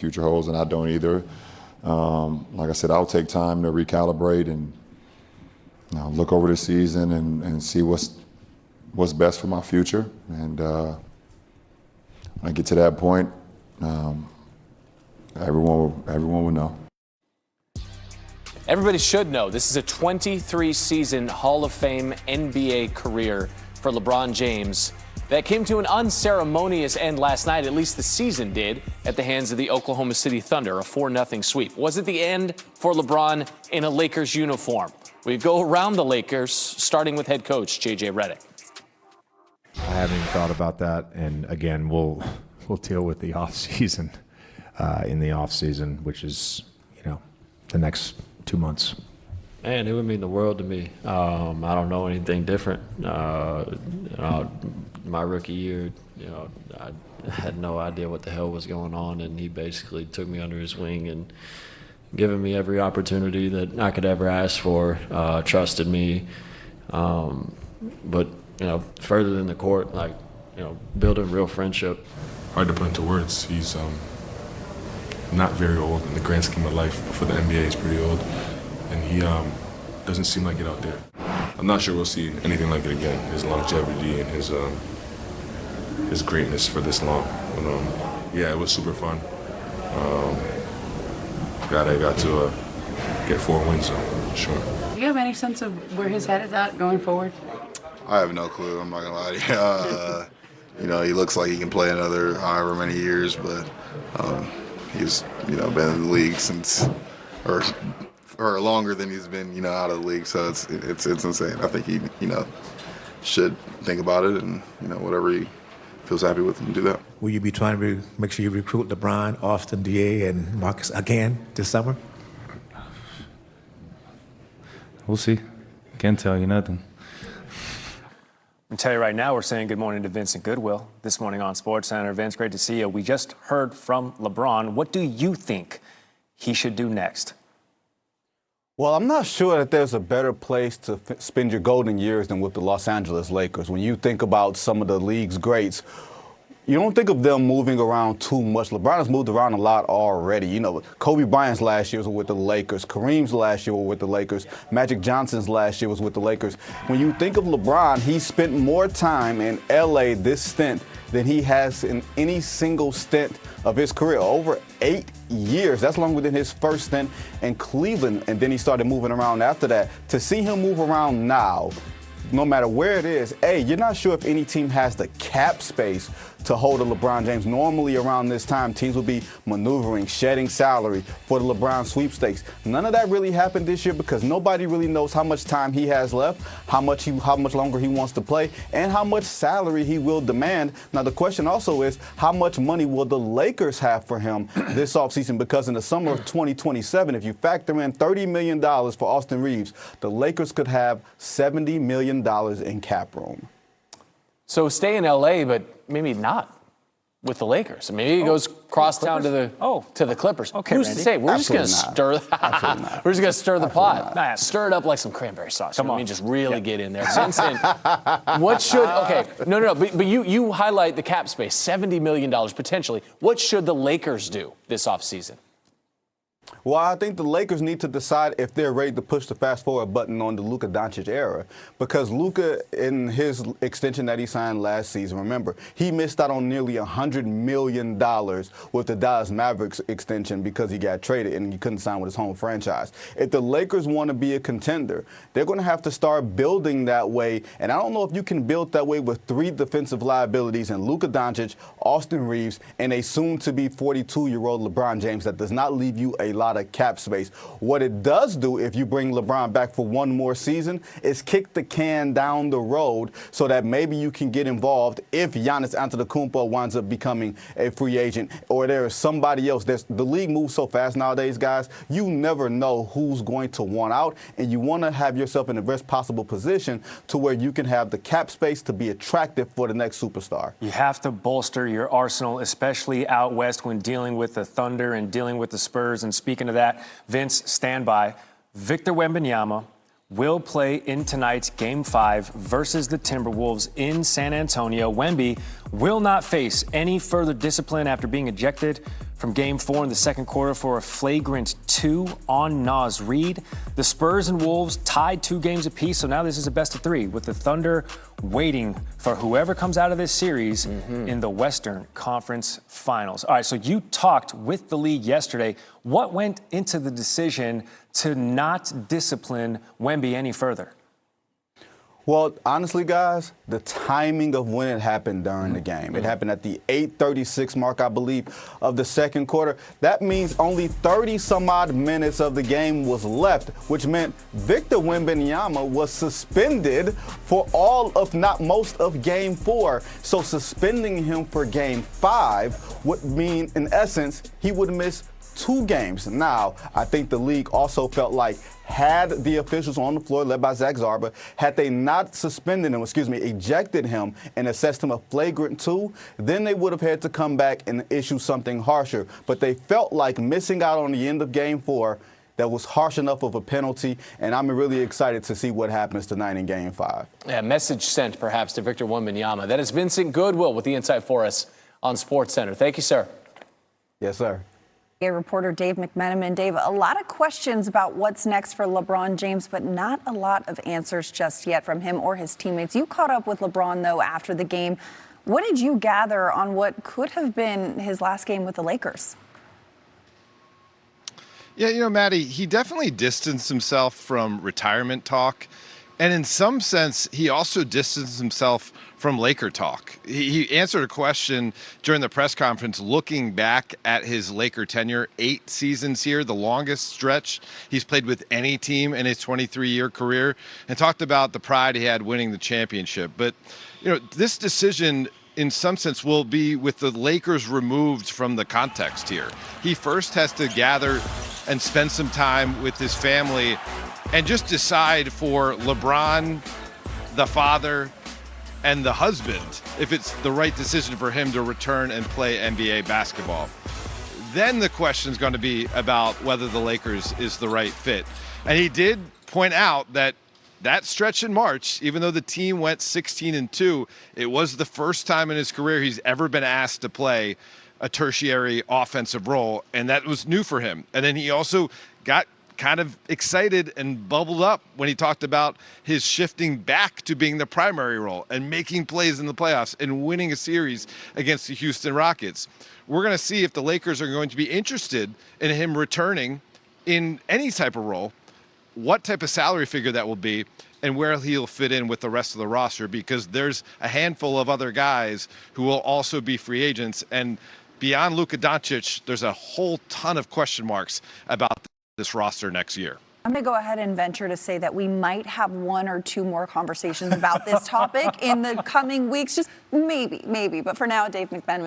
future holds, and I don't either. Like I said, I'll take time to recalibrate and look over the season and see what's best for my future. And when I get to that point, everyone will know. Everybody should know this is a 23-season Hall of Fame NBA career for LeBron James that came to an unceremonious end last night, at least the season did, at the hands of the Oklahoma City Thunder, a 4-0 sweep. Was it the end for LeBron in a Lakers uniform? We go around the Lakers, starting with head coach J.J. Redick. I haven't even thought about that, and again, we'll deal with the offseason in the offseason, which is, the next 2 months. Man, it would mean the world to me. I don't know anything different. My rookie year, I had no idea what the hell was going on, and he basically took me under his wing and given me every opportunity that I could ever ask for, trusted me. But, further than the court, building real friendship. Hard to put into words. He's not very old in the grand scheme of life, but for the NBA, he's pretty old. And he doesn't seem like it out there. I'm not sure we'll see anything like it again. His longevity and his greatness for this long. But, yeah, it was super fun. Glad I got to get 4 wins, though, sure. Do you have any sense of where his head is at going forward? I have no clue. I'm not gonna lie to you. He looks like he can play another however many years, but he's been in the league since or longer than he's been out of the league. So it's insane. I think he should think about it and whatever he feels happy with him do that. Will you be trying to make sure you recruit LeBron, Austin, DA, and Marcus again this summer? We'll see. Can't tell you nothing. I'll tell you right now, we're saying good morning to Vincent Goodwill this morning on SportsCenter. Vince, great to see you. We just heard from LeBron. What do you think he should do next? Well, I'm not sure that there's a better place to spend your golden years than with the Los Angeles Lakers. When you think about some of the league's greats, you don't think of them moving around too much. LeBron has moved around a lot already. Kobe Bryant's last year was with the Lakers. Kareem's last year was with the Lakers. Magic Johnson's last year was with the Lakers. When you think of LeBron, he spent more time in L.A. this stint than he has in any single stint of his career. Over 8 years. That's longer than his first stint in Cleveland, and then he started moving around after that. To see him move around now, no matter where it is, you're not sure if any team has the cap space to hold a LeBron James. Normally around this time, teams will be maneuvering, shedding salary for the LeBron sweepstakes. None of that really happened this year because nobody really knows how much time he has left, how much longer he wants to play, and how much salary he will demand. Now, the question also is, how much money will the Lakers have for him this offseason? Because in the summer of 2027, if you factor in $30 million for Austin Reeves, the Lakers could have $70 million in cap room. So stay in L.A., but maybe not with the Lakers. Maybe he goes cross town to the Clippers. Okay, Who's Randy. to say? We're Absolutely just not. going to stir. Absolutely not. We're just going to stir the Absolutely pot. not. Stir it up like some cranberry sauce. Come on. I mean, just really get in there. Vincent, what should? Okay, no. But you highlight the cap space, $70 million potentially. What should the Lakers do this offseason? Well, I think the Lakers need to decide if they're ready to push the fast-forward button on the Luka Doncic era. Because Luka, in his extension that he signed last season, remember, he missed out on nearly $100 million with the Dallas Mavericks extension because he got traded and he couldn't sign with his home franchise. If the Lakers want to be a contender, they're going to have to start building that way. And I don't know if you can build that way with 3 defensive liabilities and Luka Doncic, Austin Reeves, and a soon-to-be 42-year-old LeBron James. That does not leave you a lot of cap space. What it does do if you bring LeBron back for one more season is kick the can down the road so that maybe you can get involved if Giannis Antetokounmpo winds up becoming a free agent or there is somebody else. The league moves so fast nowadays, guys, you never know who's going to want out, and you want to have yourself in the best possible position to where you can have the cap space to be attractive for the next superstar. You have to bolster your arsenal, especially out west when dealing with the Thunder and dealing with the Spurs. And speaking of that, Vince, stand by. Victor Wembanyama will play in tonight's Game 5 versus the Timberwolves in San Antonio. Wemby will not face any further discipline after being ejected from Game 4 in the second quarter for a flagrant 2 on Naz Reid. The Spurs and Wolves tied 2 games apiece, so now this is a best of 3, with the Thunder waiting for whoever comes out of this series in the Western Conference Finals. All right, so you talked with the league yesterday. What went into the decision to not discipline Wemby any further? Well, honestly, guys, the timing of when it happened during the game. It happened at the 8:36 mark, I believe, of the second quarter. That means only 30-some-odd minutes of the game was left, which meant Victor Wembanyama was suspended for all of, not most of, Game 4. So suspending him for Game 5 would mean, in essence, he would miss 2 games. Now, I think the league also felt like had the officials on the floor, led by Zach Zarba, had they not suspended him, ejected him and assessed him a flagrant 2, then they would have had to come back and issue something harsher. But they felt like missing out on the end of Game 4 that was harsh enough of a penalty, and I'm really excited to see what happens tonight in Game 5. Yeah, message sent perhaps to Victor Wembanyama. That is Vincent Goodwill with the insight for us on SportsCenter. Thank you, sir. Yes, sir. Reporter Dave McMenamin. Dave, a lot of questions about what's next for LeBron James, but not a lot of answers just yet from him or his teammates. You caught up with LeBron, though, after the game. What did you gather on what could have been his last game with the Lakers? Yeah, Maddie, he definitely distanced himself from retirement talk. And in some sense, he also distanced himself from Laker talk. He answered a question during the press conference looking back at his Laker tenure, 8 seasons here, the longest stretch he's played with any team in his 23-year career, and talked about the pride he had winning the championship. But, this decision in some sense will be with the Lakers removed from the context here. He first has to gather and spend some time with his family and just decide for LeBron, the father, and the husband if it's the right decision for him to return and play NBA basketball. Then the question is going to be about whether the Lakers is the right fit. And he did point out that stretch in March, even though the team went 16-2, it was the first time in his career he's ever been asked to play a tertiary offensive role, and that was new for him. And then he also got kind of excited and bubbled up when he talked about his shifting back to being the primary role and making plays in the playoffs and winning a series against the Houston Rockets. We're going to see if the Lakers are going to be interested in him returning in any type of role, what type of salary figure that will be, and where he'll fit in with the rest of the roster, because there's a handful of other guys who will also be free agents. And beyond Luka Doncic, there's a whole ton of question marks about this roster next year. I'm going to go ahead and venture to say that we might have 1 or 2 more conversations about this topic in the coming weeks. Just maybe. But for now, Dave McMenamin.